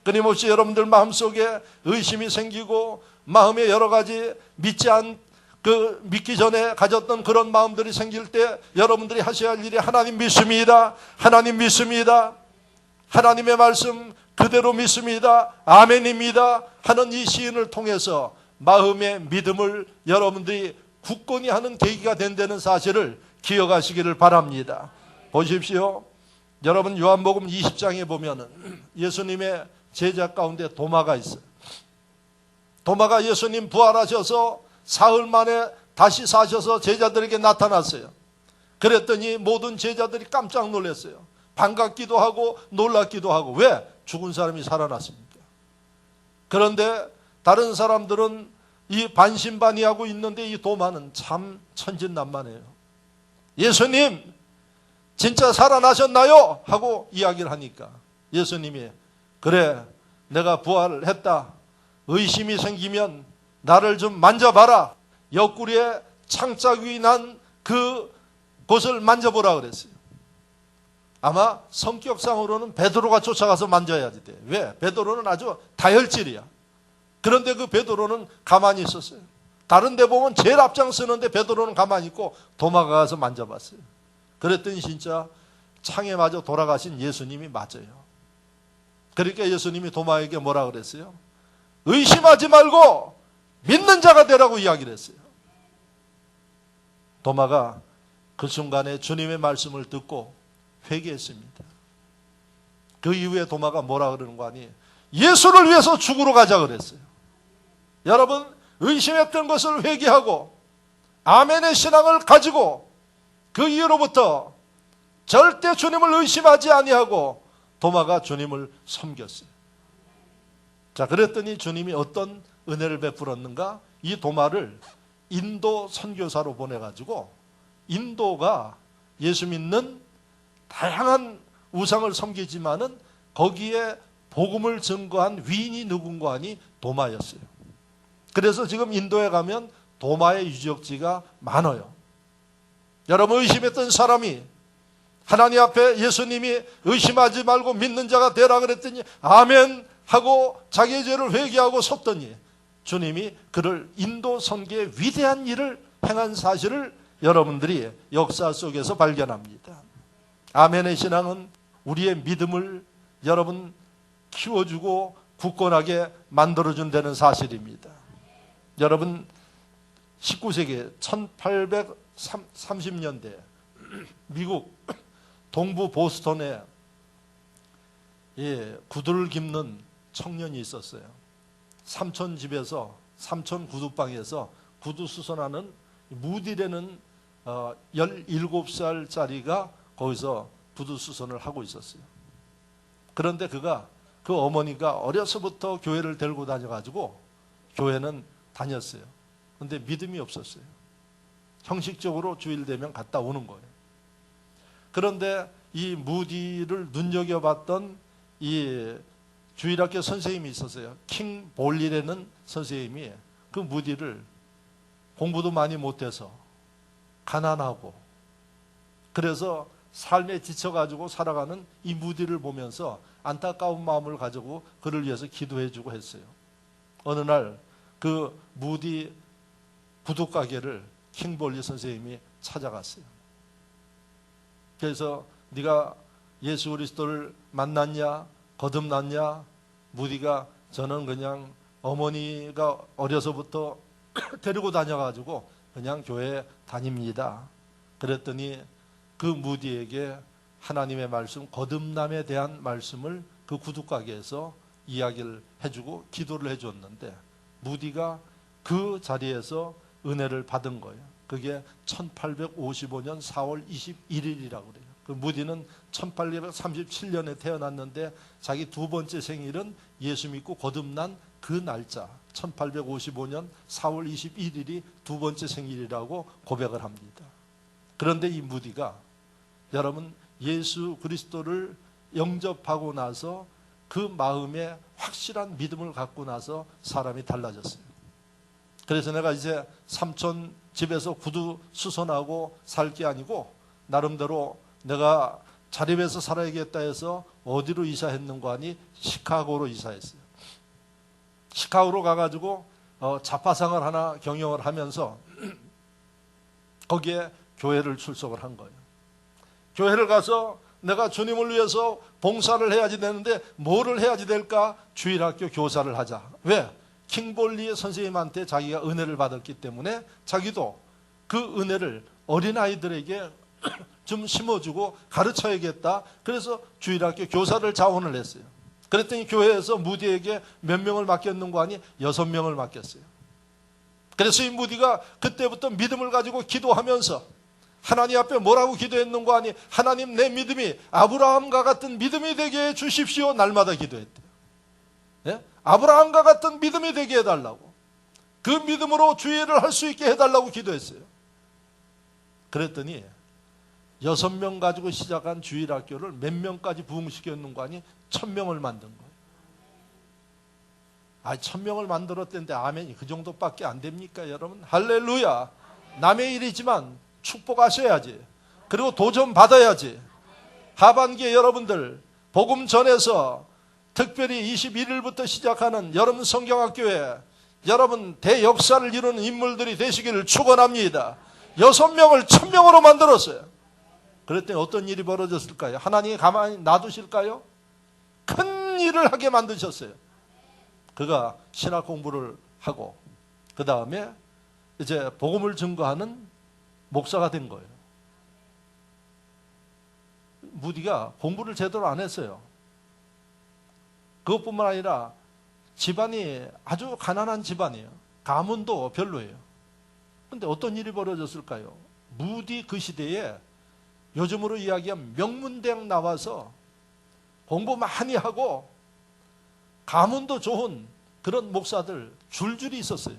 끊임없이 여러분들 마음속에 의심이 생기고 마음에 여러 가지 믿기 전에 가졌던 그런 마음들이 생길 때 여러분들이 하셔야 할 일이 하나님 믿습니다. 하나님 믿습니다. 하나님의 말씀 그대로 믿습니다. 아멘입니다. 하는 이 시인을 통해서 마음의 믿음을 여러분들이 굳건히 하는 계기가 된다는 사실을 기억하시기를 바랍니다. 보십시오. 여러분 요한복음 20장에 보면은 예수님의 제자 가운데 도마가 있어요. 도마가 예수님 부활하셔서 사흘 만에 다시 사셔서 제자들에게 나타났어요. 그랬더니 모든 제자들이 깜짝 놀랐어요. 반갑기도 하고 놀랍기도 하고. 왜? 죽은 사람이 살아났습니까? 그런데 다른 사람들은 이 반신반의하고 있는데 이 도마는 참 천진난만해요. 예수님 진짜 살아나셨나요? 하고 이야기를 하니까 예수님이 그래 내가 부활을 했다. 의심이 생기면 나를 좀 만져봐라. 옆구리에 창자국이 난 그 곳을 만져보라 그랬어요. 아마 성격상으로는 베드로가 쫓아가서 만져야지 돼. 왜? 베드로는 아주 다혈질이야. 그런데 그 베드로는 가만히 있었어요. 다른 데 보면 제일 앞장서는데 베드로는 가만히 있고 도마가 가서 만져봤어요. 그랬더니 진짜 창에 맞아 돌아가신 예수님이 맞아요. 그러니까 예수님이 도마에게 뭐라 그랬어요? 의심하지 말고 믿는 자가 되라고 이야기를 했어요. 도마가 그 순간에 주님의 말씀을 듣고 회개했습니다. 그 이후에 도마가 뭐라 그러는 거 아니? 예수를 위해서 죽으러 가자 그랬어요. 여러분 의심했던 것을 회개하고 아멘의 신앙을 가지고 그 이후로부터 절대 주님을 의심하지 아니하고 도마가 주님을 섬겼어요. 자, 그랬더니 주님이 어떤 은혜를 베풀었는가? 이 도마를 인도 선교사로 보내가지고 인도가 예수 믿는 다양한 우상을 섬기지만은 거기에 복음을 증거한 위인이 누군가 하니 도마였어요. 그래서 지금 인도에 가면 도마의 유적지가 많아요. 여러분 의심했던 사람이 하나님 앞에 예수님이 의심하지 말고 믿는 자가 되라 그랬더니 아멘 하고 자기의 죄를 회개하고 섰더니 주님이 그를 인도 선교의 위대한 일을 행한 사실을 여러분들이 역사 속에서 발견합니다. 아멘의 신앙은 우리의 믿음을 여러분 키워주고 굳건하게 만들어준다는 사실입니다. 여러분 19세기 1830년대 미국 동부 보스턴에 구두를 깁는 청년이 있었어요. 삼촌 집에서 삼촌 구두방에서 구두 수선하는 무디라는 17살짜리가 거기서 구두 수선을 하고 있었어요. 그런데 그 어머니가 어려서부터 교회를 데리고 다녀가지고 교회는 다녔어요. 그런데 믿음이 없었어요. 형식적으로 주일 되면 갔다 오는 거예요. 그런데 이 무디를 눈여겨봤던 이 주일학교 선생님이 있었어요. 킹 볼리라는 선생님이 그 무디를 공부도 많이 못해서 가난하고 그래서 삶에 지쳐가지고 살아가는 이 무디를 보면서 안타까운 마음을 가지고 그를 위해서 기도해주고 했어요. 어느 날 그 무디 구두 가게를 킹 볼리 선생님이 찾아갔어요. 그래서 네가 예수 그리스도를 만났냐? 거듭났냐? 무디가 저는 그냥 어머니가 어려서부터 데리고 다녀가지고 그냥 교회에 다닙니다. 그랬더니 그 무디에게 하나님의 말씀, 거듭남에 대한 말씀을 그 구두가게에서 이야기를 해주고 기도를 해줬는데 무디가 그 자리에서 은혜를 받은 거예요. 그게 1855년 4월 21일이라고 그래요. 그 무디는 1837년에 태어났는데 자기 두 번째 생일은 예수 믿고 거듭난 그 날짜 1855년 4월 21일이 두 번째 생일이라고 고백을 합니다. 그런데 이 무디가 여러분 예수 그리스도를 영접하고 나서 그 마음에 확실한 믿음을 갖고 나서 사람이 달라졌어요. 그래서 내가 이제 삼촌 집에서 구두 수선하고 살 게 아니고 나름대로 내가 자립해서 살아야겠다 해서 어디로 이사했는가 하니 시카고로 이사했어요. 시카고로 가가지고 자파상을 하나 경영을 하면서 거기에 교회를 출석을 한 거예요. 교회를 가서 내가 주님을 위해서 봉사를 해야지 되는데 뭐를 해야지 될까? 주일학교 교사를 하자. 왜? 킹볼리 선생님한테 자기가 은혜를 받았기 때문에 자기도 그 은혜를 어린아이들에게 좀 심어주고 가르쳐야겠다. 그래서 주일학교 교사를 자원을 했어요. 그랬더니 교회에서 무디에게 몇 명을 맡겼는가 하니 6명을 맡겼어요. 그래서 이 무디가 그때부터 믿음을 가지고 기도하면서 하나님 앞에 뭐라고 기도했는가 하니 하나님 내 믿음이 아브라함과 같은 믿음이 되게 해주십시오. 날마다 기도했대요. 예? 아브라함과 같은 믿음이 되게 해달라고. 그 믿음으로 주일을 할 수 있게 해달라고 기도했어요. 그랬더니 6명 가지고 시작한 주일학교를 몇 명까지 부흥시켰는가 하니 1000명을 만든 거예요. 1000명을 만들었던데 아멘이 그 정도밖에 안 됩니까 여러분? 할렐루야. 남의 일이지만 축복하셔야지. 그리고 도전 받아야지. 하반기에 여러분들 복음 전해서 특별히 21일부터 시작하는 여러분 성경학교에 여러분 대역사를 이루는 인물들이 되시기를 축원합니다. 6명을 1000명으로 만들었어요. 그랬더니 어떤 일이 벌어졌을까요? 하나님이 가만히 놔두실까요? 큰 일을 하게 만드셨어요. 그가 신학 공부를 하고 그 다음에 이제 복음을 증거하는 목사가 된 거예요. 무디가 공부를 제대로 안 했어요. 그것뿐만 아니라 집안이 아주 가난한 집안이에요. 가문도 별로예요. 그런데 어떤 일이 벌어졌을까요? 무디 그 시대에 요즘으로 이야기하면 명문대학 나와서 공부 많이 하고 가문도 좋은 그런 목사들 줄줄이 있었어요.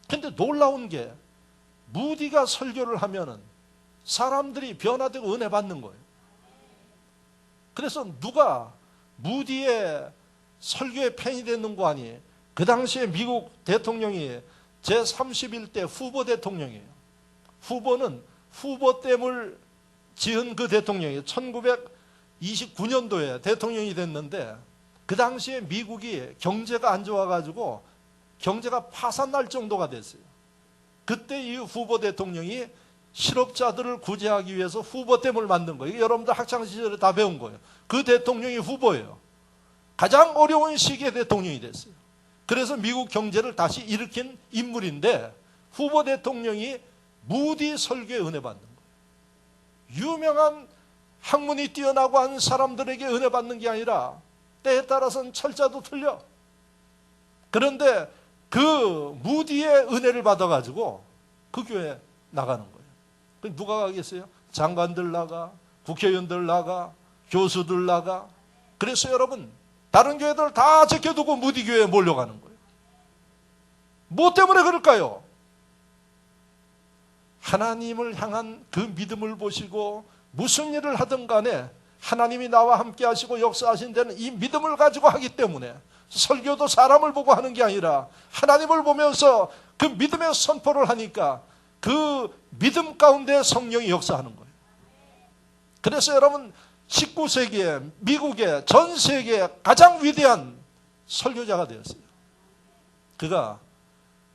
그런데 놀라운 게 무디가 설교를 하면은 사람들이 변화되고 은혜 받는 거예요. 그래서 누가 무디의 설교의 팬이 됐는가 하니 그 당시에 미국 대통령이 제31대 후보 대통령이에요. 후보는 후보댐을 지은 그 대통령이 1929년도에 대통령이 됐는데 그 당시에 미국이 경제가 안 좋아가지고 경제가 파산날 정도가 됐어요. 그때 이 후보 대통령이 실업자들을 구제하기 위해서 후보댐을 만든 거예요. 여러분들 학창시절에 다 배운 거예요. 그 대통령이 후보예요. 가장 어려운 시기에 대통령이 됐어요. 그래서 미국 경제를 다시 일으킨 인물인데 후보 대통령이 무디 설교에 은혜 받는 거예요. 유명한 학문이 뛰어나고 한 사람들에게 은혜 받는 게 아니라 때에 따라서는 철자도 틀려. 그런데 그 무디의 은혜를 받아가지고 그 교회에 나가는 거예요. 누가 가겠어요? 장관들 나가, 국회의원들 나가, 교수들 나가. 그래서 여러분 다른 교회들 다 제껴두고 무디 교회에 몰려가는 거예요. 뭐 때문에 그럴까요? 하나님을 향한 그 믿음을 보시고 무슨 일을 하든 간에 하나님이 나와 함께 하시고 역사하신 데는 이 믿음을 가지고 하기 때문에 설교도 사람을 보고 하는 게 아니라 하나님을 보면서 그 믿음의 선포를 하니까 그 믿음 가운데 성령이 역사하는 거예요. 그래서 여러분 19세기에 미국의 전 세계에 가장 위대한 설교자가 되었어요. 그가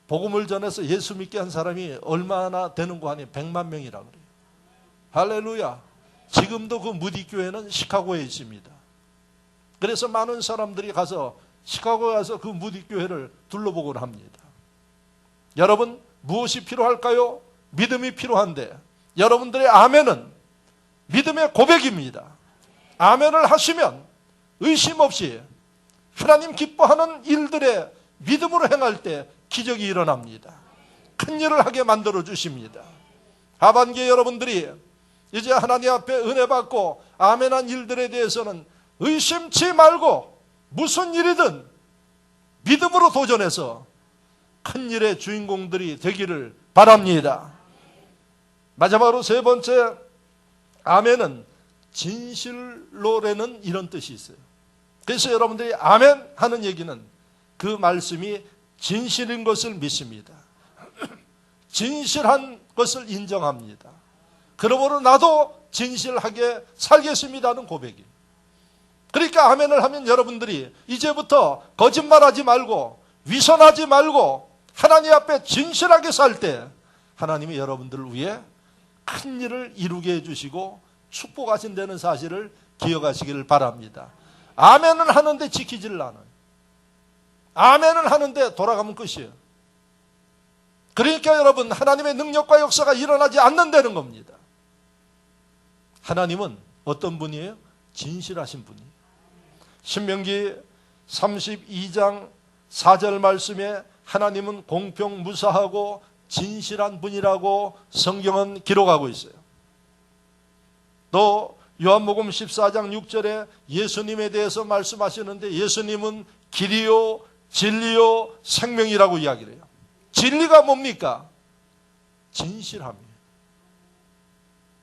복음을 전해서 예수 믿게 한 사람이 얼마나 되는가 하니 100만 명이라고 그래요. 할렐루야. 지금도 그 무디 교회는 시카고에 있습니다. 그래서 많은 사람들이 가서 시카고에 가서 그 무디 교회를 둘러보곤 합니다. 여러분 무엇이 필요할까요? 믿음이 필요한데 여러분들의 아멘은 믿음의 고백입니다. 아멘을 하시면 의심 없이 하나님 기뻐하는 일들에 믿음으로 행할 때 기적이 일어납니다. 큰 일을 하게 만들어 주십니다. 하반기에 여러분들이 이제 하나님 앞에 은혜 받고 아멘한 일들에 대해서는 의심치 말고 무슨 일이든 믿음으로 도전해서 큰 일의 주인공들이 되기를 바랍니다. 마지막으로 세 번째, 아멘은 진실로라는 이런 뜻이 있어요. 그래서 여러분들이 아멘 하는 얘기는 그 말씀이 진실인 것을 믿습니다. 진실한 것을 인정합니다. 그러므로 나도 진실하게 살겠습니다는 고백이에요. 그러니까 아멘을 하면 여러분들이 이제부터 거짓말하지 말고 위선하지 말고 하나님 앞에 진실하게 살 때 하나님이 여러분들을 위해 큰 일을 이루게 해주시고 축복하신다는 사실을 기억하시기를 바랍니다. 아멘은 하는데 지키지를 않아요. 아멘은 하는데 돌아가면 끝이에요. 그러니까 여러분, 하나님의 능력과 역사가 일어나지 않는다는 겁니다. 하나님은 어떤 분이에요? 진실하신 분이에요. 신명기 32장 4절 말씀에 하나님은 공평무사하고 진실한 분이라고 성경은 기록하고 있어요. 또 요한복음 14장 6절에 예수님에 대해서 말씀하시는데 예수님은 길이요 진리요 생명이라고 이야기를 해요. 진리가 뭡니까? 진실함이에요.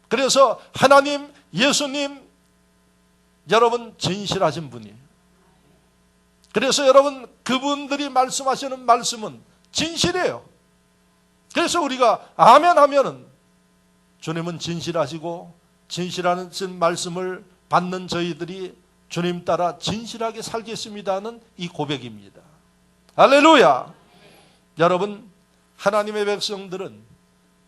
그래서 하나님, 예수님, 여러분 진실하신 분이에요. 그래서 여러분 그분들이 말씀하시는 말씀은 진실이에요. 그래서 우리가 아멘 하면은 주님은 진실하시고 진실하신 말씀을 받는 저희들이 주님 따라 진실하게 살겠습니다는 이 고백입니다. 할렐루야! 여러분, 하나님의 백성들은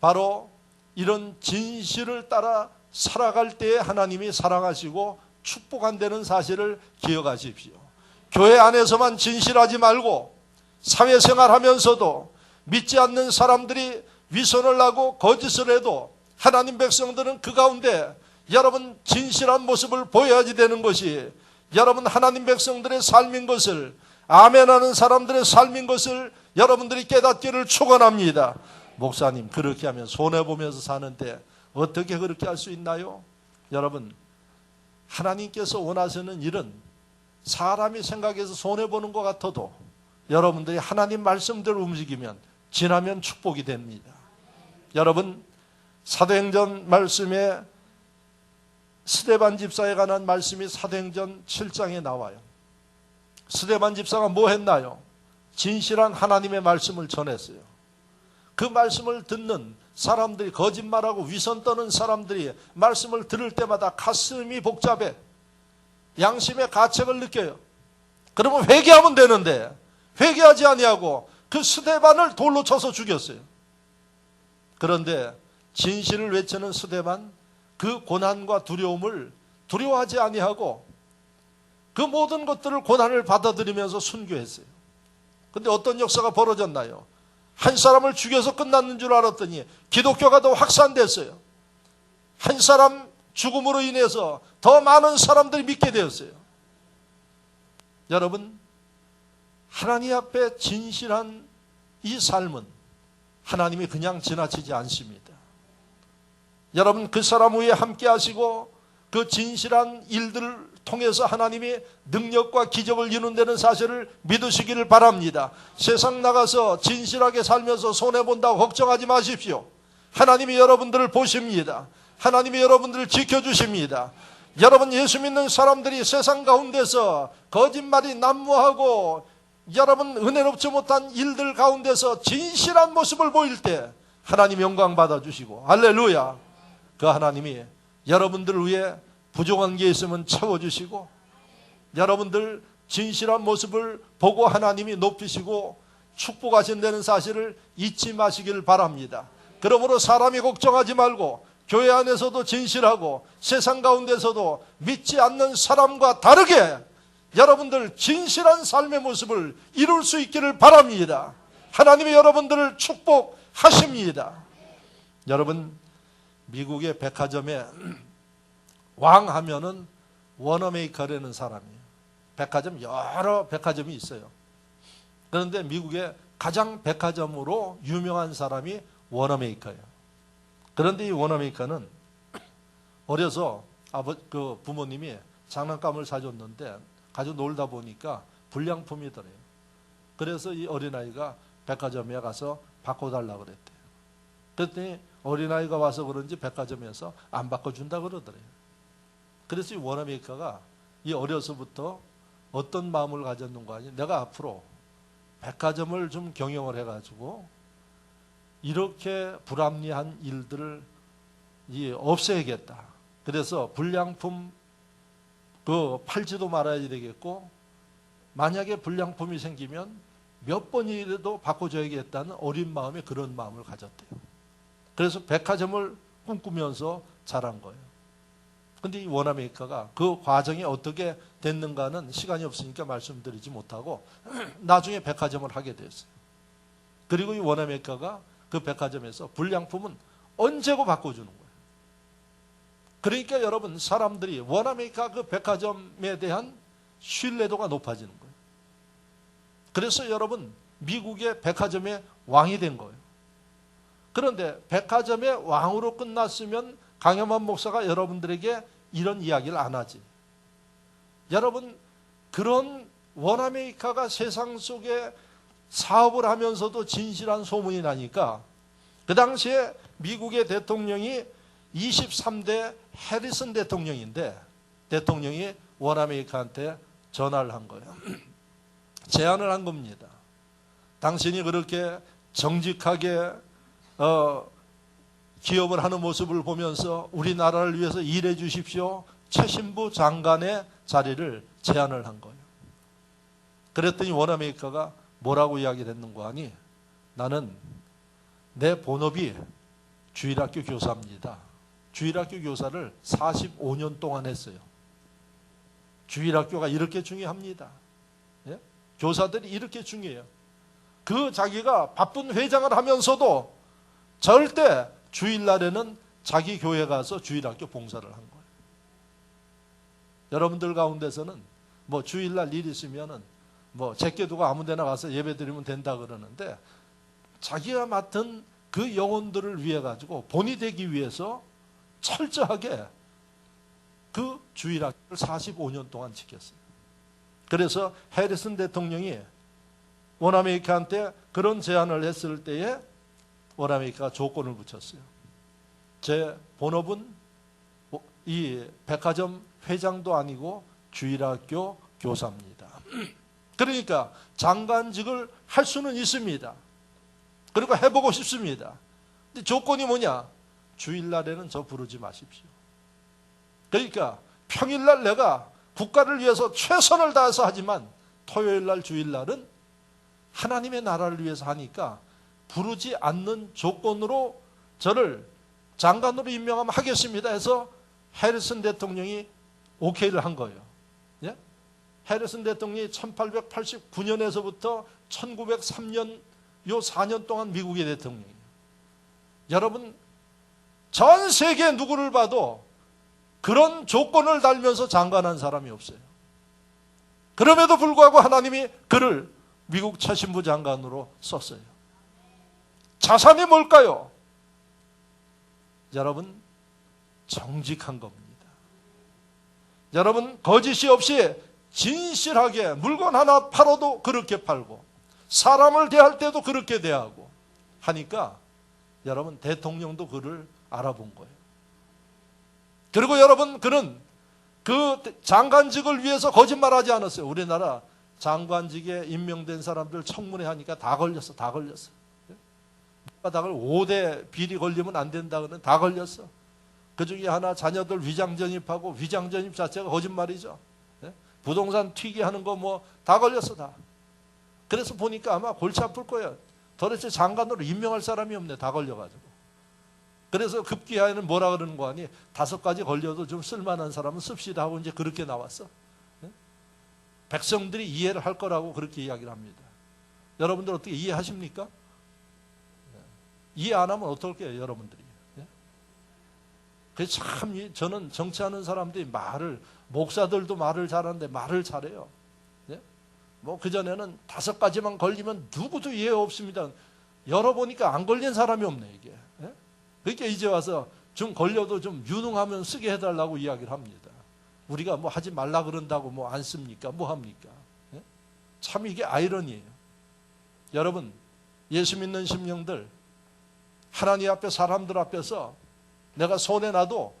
바로 이런 진실을 따라 살아갈 때에 하나님이 사랑하시고 축복한다는 사실을 기억하십시오. 교회 안에서만 진실하지 말고 사회생활 하면서도 믿지 않는 사람들이 위선을 하고 거짓을 해도 하나님 백성들은 그 가운데 여러분 진실한 모습을 보여야지 되는 것이 여러분 하나님 백성들의 삶인 것을, 아멘하는 사람들의 삶인 것을 여러분들이 깨닫기를 축원합니다. 목사님, 그렇게 하면 손해보면서 사는데 어떻게 그렇게 할 수 있나요? 여러분, 하나님께서 원하시는 일은 사람이 생각해서 손해보는 것 같아도 여러분들이 하나님 말씀대로 움직이면 지나면 축복이 됩니다. 여러분, 사도행전 말씀에 스데반 집사에 관한 말씀이 사도행전 7장에 나와요. 스데반 집사가 뭐 했나요? 진실한 하나님의 말씀을 전했어요. 그 말씀을 듣는 사람들이, 거짓말하고 위선 떠는 사람들이 말씀을 들을 때마다 가슴이 복잡해. 양심의 가책을 느껴요. 그러면 회개하면 되는데 회개하지 아니하고 그 스데반을 돌로 쳐서 죽였어요. 그런데 진실을 외치는 스데반, 그 고난과 두려움을 두려워하지 아니하고 그 모든 것들을 고난을 받아들이면서 순교했어요. 그런데 어떤 역사가 벌어졌나요? 한 사람을 죽여서 끝났는 줄 알았더니 기독교가 더 확산됐어요. 한 사람 죽음으로 인해서 더 많은 사람들이 믿게 되었어요. 여러분, 하나님 앞에 진실한 이 삶은 하나님이 그냥 지나치지 않습니다. 여러분, 그 사람 위에 함께 하시고 그 진실한 일들을 통해서 하나님이 능력과 기적을 이룬다는 사실을 믿으시기를 바랍니다. 세상 나가서 진실하게 살면서 손해본다고 걱정하지 마십시오. 하나님이 여러분들을 보십니다. 하나님이 여러분들을 지켜주십니다. 여러분, 예수 믿는 사람들이 세상 가운데서 거짓말이 난무하고 여러분 은혜롭지 못한 일들 가운데서 진실한 모습을 보일 때 하나님 영광 받아주시고, 할렐루야, 그 하나님이 여러분들을 위해 부족한 게 있으면 채워주시고 여러분들 진실한 모습을 보고 하나님이 높이시고 축복하신다는 사실을 잊지 마시길 바랍니다. 그러므로 사람이 걱정하지 말고 교회 안에서도 진실하고 세상 가운데서도 믿지 않는 사람과 다르게 여러분들 진실한 삶의 모습을 이룰 수 있기를 바랍니다. 하나님이 여러분들을 축복하십니다. 여러분, 미국의 백화점에 왕 하면은 워너메이커라는 사람이에요. 백화점 여러 백화점이 있어요. 그런데 미국의 가장 백화점으로 유명한 사람이 워너메이커예요. 그런데 이 워너메이커는 어려서 그 부모님이 장난감을 사줬는데 가지고 놀다 보니까 불량품이더래요. 그래서 이 어린아이가 백화점에 가서 바꿔달라고 그랬대요. 그랬더니 어린아이가 와서 그런지 백화점에서 안 바꿔준다 그러더래요. 그래서 이 워너메이커가 이 어려서부터 어떤 마음을 가졌는가 하니, 내가 앞으로 백화점을 좀 경영을 해가지고 이렇게 불합리한 일들을 없애야겠다. 그래서 불량품 팔지도 말아야 되겠고, 만약에 불량품이 생기면 몇 번이라도 바꿔줘야겠다는 어린 마음에 그런 마음을 가졌대요. 그래서 백화점을 꿈꾸면서 자란 거예요. 근데 이 워너메이커가 그 과정이 어떻게 됐는가는 시간이 없으니까 말씀드리지 못하고 나중에 백화점을 하게 됐어요. 그리고 이 워너메이커가 그 백화점에서 불량품은 언제고 바꿔주는 거예요. 그러니까 여러분, 사람들이 워너메이커 그 백화점에 대한 신뢰도가 높아지는 거예요. 그래서 여러분, 미국의 백화점의 왕이 된 거예요. 그런데 백화점의 왕으로 끝났으면 강현만 목사가 여러분들에게 이런 이야기를 안 하지. 여러분, 그런 워너메이커가 세상 속에 사업을 하면서도 진실한 소문이 나니까 그 당시에 미국의 대통령이 23대 해리슨 대통령인데, 대통령이 워너메이커한테 전화를 한 거예요. 제안을 한 겁니다. 당신이 그렇게 정직하게 기업을 하는 모습을 보면서 우리나라를 위해서 일해 주십시오. 최신부 장관의 자리를 제안을 한 거예요. 그랬더니 워너메이커가 뭐라고 이야기를 했는가 하니, 나는 내 본업이 주일학교 교사입니다. 주일학교 교사를 45년 동안 했어요. 주일학교가 이렇게 중요합니다. 예? 교사들이 이렇게 중요해요. 그 자기가 바쁜 회장을 하면서도 절대 주일날에는 자기 교회 가서 주일학교 봉사를 한 거예요. 여러분들 가운데서는 뭐 주일날 일 있으면은 뭐 제껴두고 아무 데나 가서 예배 드리면 된다 그러는데, 자기가 맡은 그 영혼들을 위해 가지고 본이 되기 위해서 철저하게 그 주일학교를 45년 동안 지켰어요. 그래서 해리슨 대통령이 워너메이커한테 그런 제안을 했을 때에 워너메이커가 조건을 붙였어요. 제 본업은 이 백화점 회장도 아니고 주일학교 교사입니다. 그러니까 장관직을 할 수는 있습니다. 그리고 해보고 싶습니다. 근데 조건이 뭐냐? 주일날에는 저 부르지 마십시오. 그러니까 평일날 내가 국가를 위해서 최선을 다해서 하지만 토요일날 주일날은 하나님의 나라를 위해서 하니까 부르지 않는 조건으로 저를 장관으로 임명하면 하겠습니다 해서 해리슨 대통령이 오케이를 한 거예요. 예? 해리슨 대통령이 1889년에서부터 1903년 요 4년 동안 미국의 대통령이에요. 여러분, 전 세계 누구를 봐도 그런 조건을 달면서 장관한 사람이 없어요. 그럼에도 불구하고 하나님이 그를 미국 최신부 장관으로 썼어요. 자산이 뭘까요? 여러분, 정직한 겁니다. 여러분, 거짓이 없이 진실하게 물건 하나 팔아도 그렇게 팔고 사람을 대할 때도 그렇게 대하고 하니까 여러분, 대통령도 그를 알아본 거예요. 그리고 여러분, 그는 그 장관직을 위해서 거짓말하지 않았어요. 우리나라 장관직에 임명된 사람들 청문회 하니까 다 걸렸어. 다 걸렸어. 바닥을 5대 비리 걸리면 안 된다 그러는 다 걸렸어. 그 중에 하나 자녀들 위장 전입하고 위장 전입 자체가 거짓말이죠. 부동산 튀기하는 거 뭐 다 걸렸어 다. 그래서 보니까 아마 골치 아플 거예요. 도대체 장관으로 임명할 사람이 없네. 다 걸려가지고. 그래서 급기야에는 뭐라 그러는 거 아니? 5가지 걸려도 좀 쓸만한 사람은 씁시다 하고 이제 그렇게 나왔어. 백성들이 이해를 할 거라고 그렇게 이야기를 합니다. 여러분들 어떻게 이해하십니까? 이해 안 하면 어떨게요, 여러분들이? 저는 정치하는 사람들이 목사들도 말을 잘하는데 말을 잘해요. 예? 뭐 그전에는 5가지만 걸리면 누구도 이해 없습니다. 열어보니까 안 걸린 사람이 없네, 이게. 예? 그러니까 이제 와서 좀 걸려도 좀 유능하면 쓰게 해달라고 이야기를 합니다. 우리가 뭐 하지 말라 그런다고 뭐 안 씁니까? 뭐 합니까? 예? 참 이게 아이러니예요. 여러분, 예수 믿는 심령들, 하나님 앞에 사람들 앞에서 내가 손해나도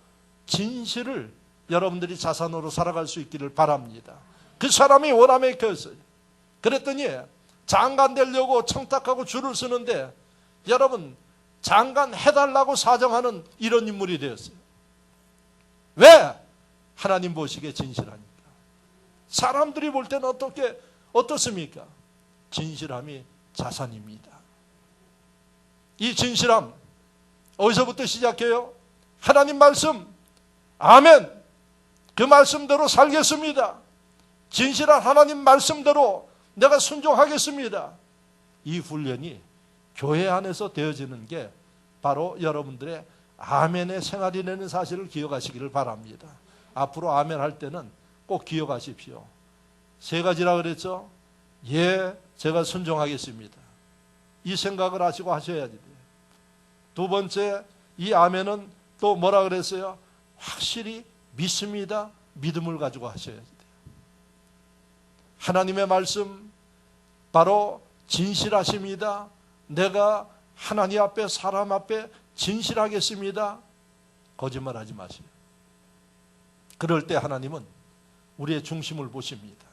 진실을 여러분들이 자산으로 살아갈 수 있기를 바랍니다. 그 사람이 원암에 꼈어요. 그랬더니 장관 되려고 청탁하고 줄을 서는데 여러분, 장관 해달라고 사정하는 이런 인물이 되었어요. 왜? 하나님 보시기에 진실하니까. 사람들이 볼 때는 어떻습니까? 진실함이 자산입니다. 이 진실함 어디서부터 시작해요? 하나님 말씀, 아멘. 그 말씀대로 살겠습니다. 진실한 하나님 말씀대로 내가 순종하겠습니다. 이 훈련이 교회 안에서 되어지는 게 바로 여러분들의 아멘의 생활이라는 사실을 기억하시기를 바랍니다. 앞으로 아멘 할 때는 꼭 기억하십시오. 3가지라 그랬죠? 예, 제가 순종하겠습니다. 이 생각을 하시고 하셔야지 돼요. 2번째, 이 아멘은 또 뭐라 그랬어요? 확실히 믿습니다. 믿음을 가지고 하셔야지 돼요. 하나님의 말씀 바로 진실하십니다. 내가 하나님 앞에 사람 앞에 진실하겠습니다. 거짓말하지 마세요. 그럴 때 하나님은 우리의 중심을 보십니다.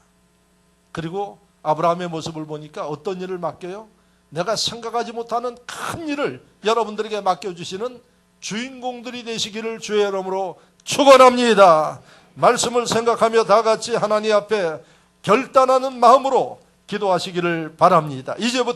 그리고 아브라함의 모습을 보니까 어떤 일을 맡겨요? 내가 생각하지 못하는 큰 일을 여러분들에게 맡겨주시는 주인공들이 되시기를 주의 이름으로 축원합니다. 말씀을 생각하며 다 같이 하나님 앞에 결단하는 마음으로 기도하시기를 바랍니다. 이제부터